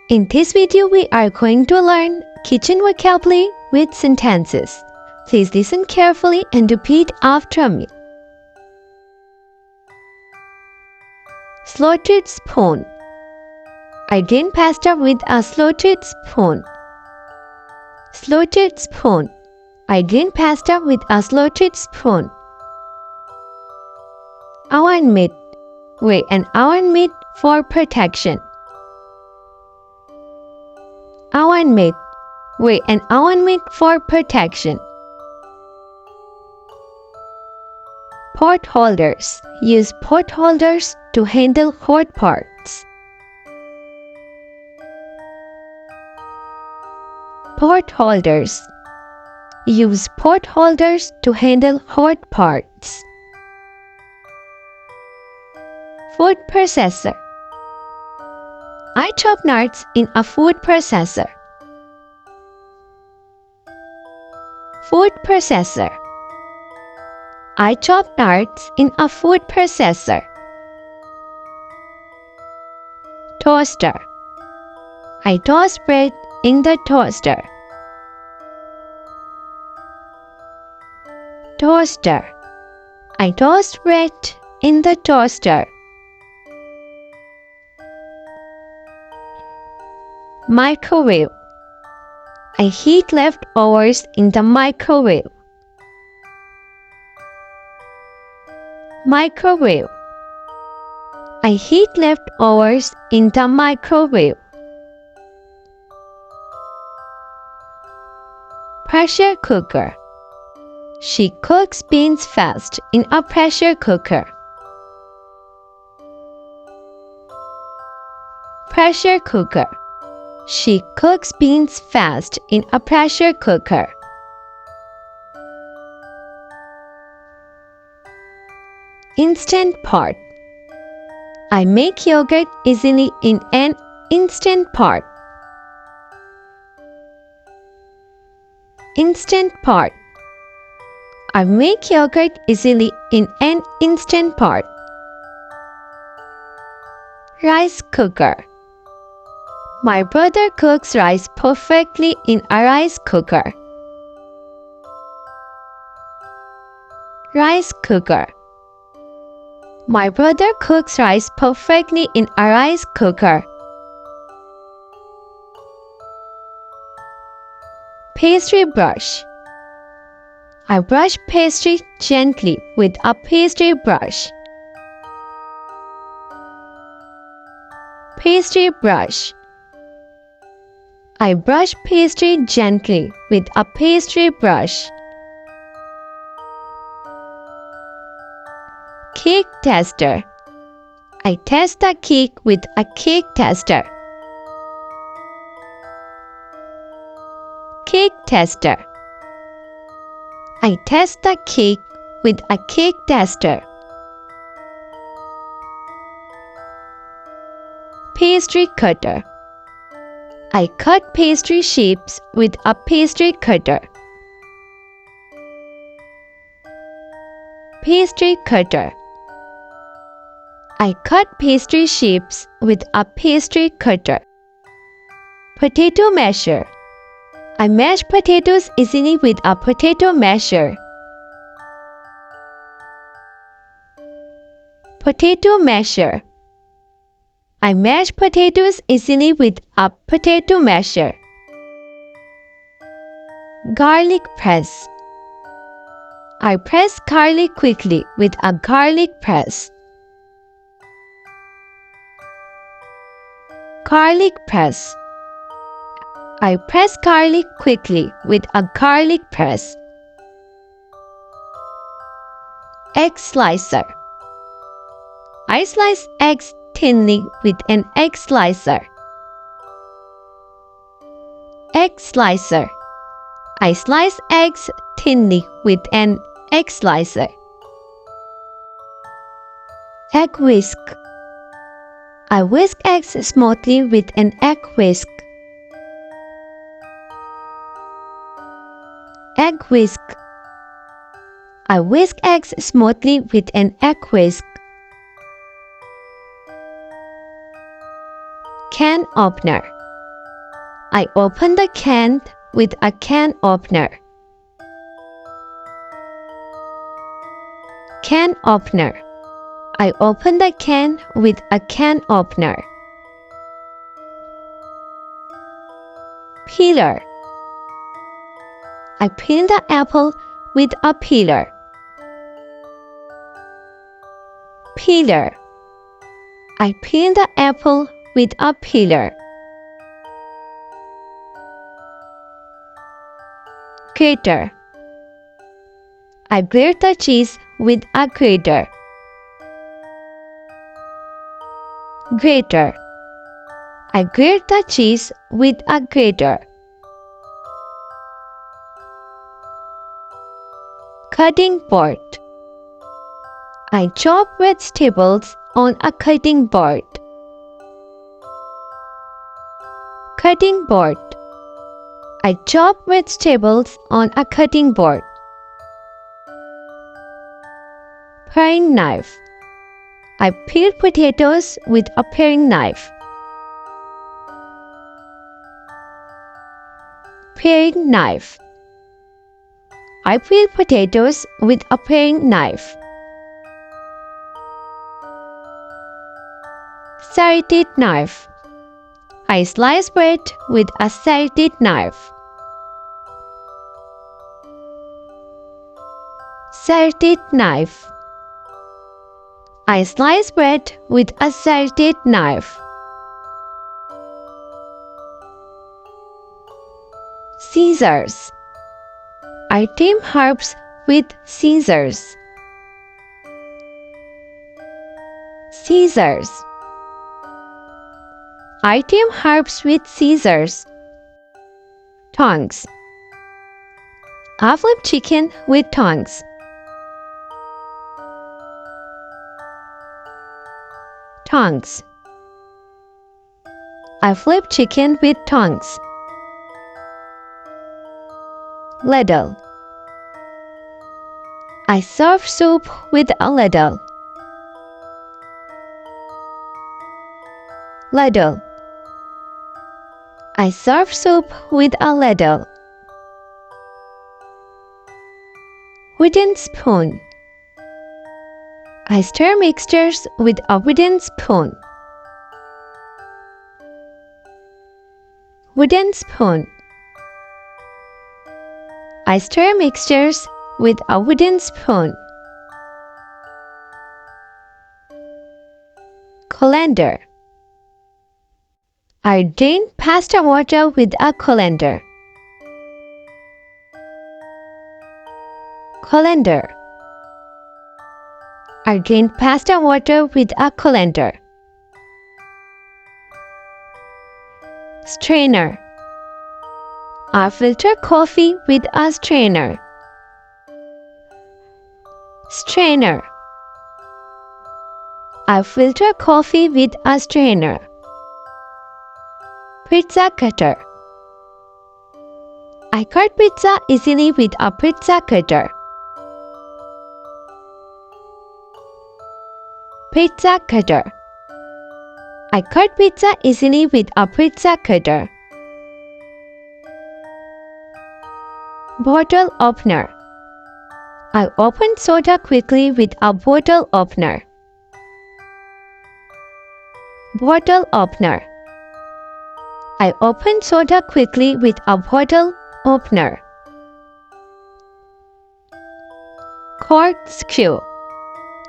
In this video, we are going to learn kitchen vocabulary with sentences. Please listen carefully and repeat after me. Slotted spoon. I drain pasta with a slotted spoon. Slotted spoon. I drain pasta with a slotted spoon. Oven mitt. Wear an oven mitt for protection. Oven mitt. Wear an oven mitt for protection. Pot holders. Use pot holders to handle hot parts. Pot holders. Use pot holders to handle hot parts. Food processor. I chop nuts in a food processor. Food processor. I chop nuts in a food processor. Toaster. I toast bread in the toaster. Toaster. I toast bread in the toaster. Microwave. I heat leftovers in the microwave. Microwave. I heat leftovers in the microwave. Pressure cooker. She cooks beans fast in a pressure cooker. Pressure cooker. She cooks beans fast in a pressure cooker. Instant pot. I make yogurt easily in an instant pot. Instant pot. I make yogurt easily in an instant pot. Rice cooker. My brother cooks rice perfectly in a rice cooker. Rice cooker. My brother cooks rice perfectly in a rice cooker. Pastry brush. I brush pastry gently with a pastry brush. Pastry brush. I brush pastry gently with a pastry brush. Cake tester. I test the cake with a cake tester. Cake tester. I test the cake with a cake tester. Pastry cutter. I cut pastry shapes with a pastry cutter. Pastry cutter. I cut pastry shapes with a pastry cutter. Potato masher. I mash potatoes easily with a potato masher. Potato masher. I mash potatoes easily with a potato masher. Garlic press. I press garlic quickly with a garlic press. Garlic press. I press garlic quickly with a garlic press. Egg slicer. I slice eggs thinly with an egg slicer. Egg slicer. I slice eggs thinly with an egg slicer. Egg whisk. I whisk eggs smoothly with an egg whisk. Egg whisk. I whisk eggs smoothly with an egg whisk. Can opener. I open the can with a can opener. Can opener. I open the can with a can opener. Peeler. I peel the apple with a peeler. Peeler. I peel the apple with a peeler. Grater. I grate the cheese with a grater. Grater. I grate the cheese with a grater. Cutting board. I chop vegetables on a cutting board. Cutting board. I chop vegetables on a cutting board. Paring knife. I peel potatoes with a paring knife. Paring knife. I peel potatoes with a paring knife. Serrated knife. I slice bread with a serrated knife. Serrated knife. I slice bread with a serrated knife. Scissors. I trim herbs with scissors. Scissors. I trim herbs with scissors. Tongs. I flip chicken with tongs. Tongs. I flip chicken with tongs. Ladle. I serve soup with a ladle. Ladle. I serve soup with a ladle. Wooden spoon. I stir mixtures with a wooden spoon. Wooden spoon. I stir mixtures with a wooden spoon. Colander. I drain pasta water with a colander. Colander. I drain pasta water with a colander. Strainer. I filter coffee with a strainer. Strainer. I filter coffee with a strainer. Pizza cutter. I cut pizza easily with a pizza cutter. Pizza cutter. I cut pizza easily with a pizza cutter. Bottle opener. I open soda quickly with a bottle opener. Bottle opener. I open soda quickly with a bottle opener. Corkscrew.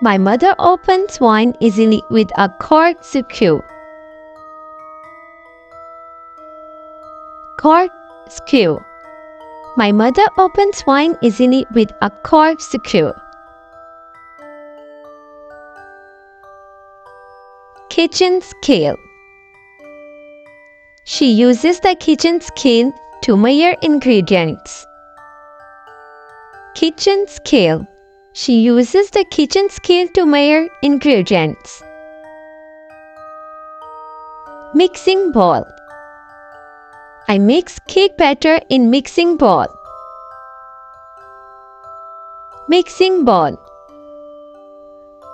My mother opens wine easily with a corkscrew. Corkscrew. My mother opens wine easily with a corkscrew. Kitchen scale. She uses the kitchen scale to measure ingredients. Kitchen scale. She uses the kitchen scale to measure ingredients. Mixing bowl. I mix cake batter in mixing bowl. Mixing bowl.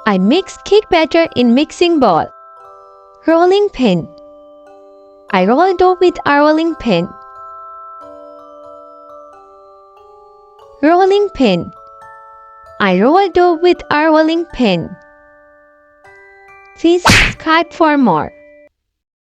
I mix cake batter in mixing bowl. Rolling pin. I roll dough with a rolling pin. Rolling pin. I roll dough with a rolling pin. Please cut for more.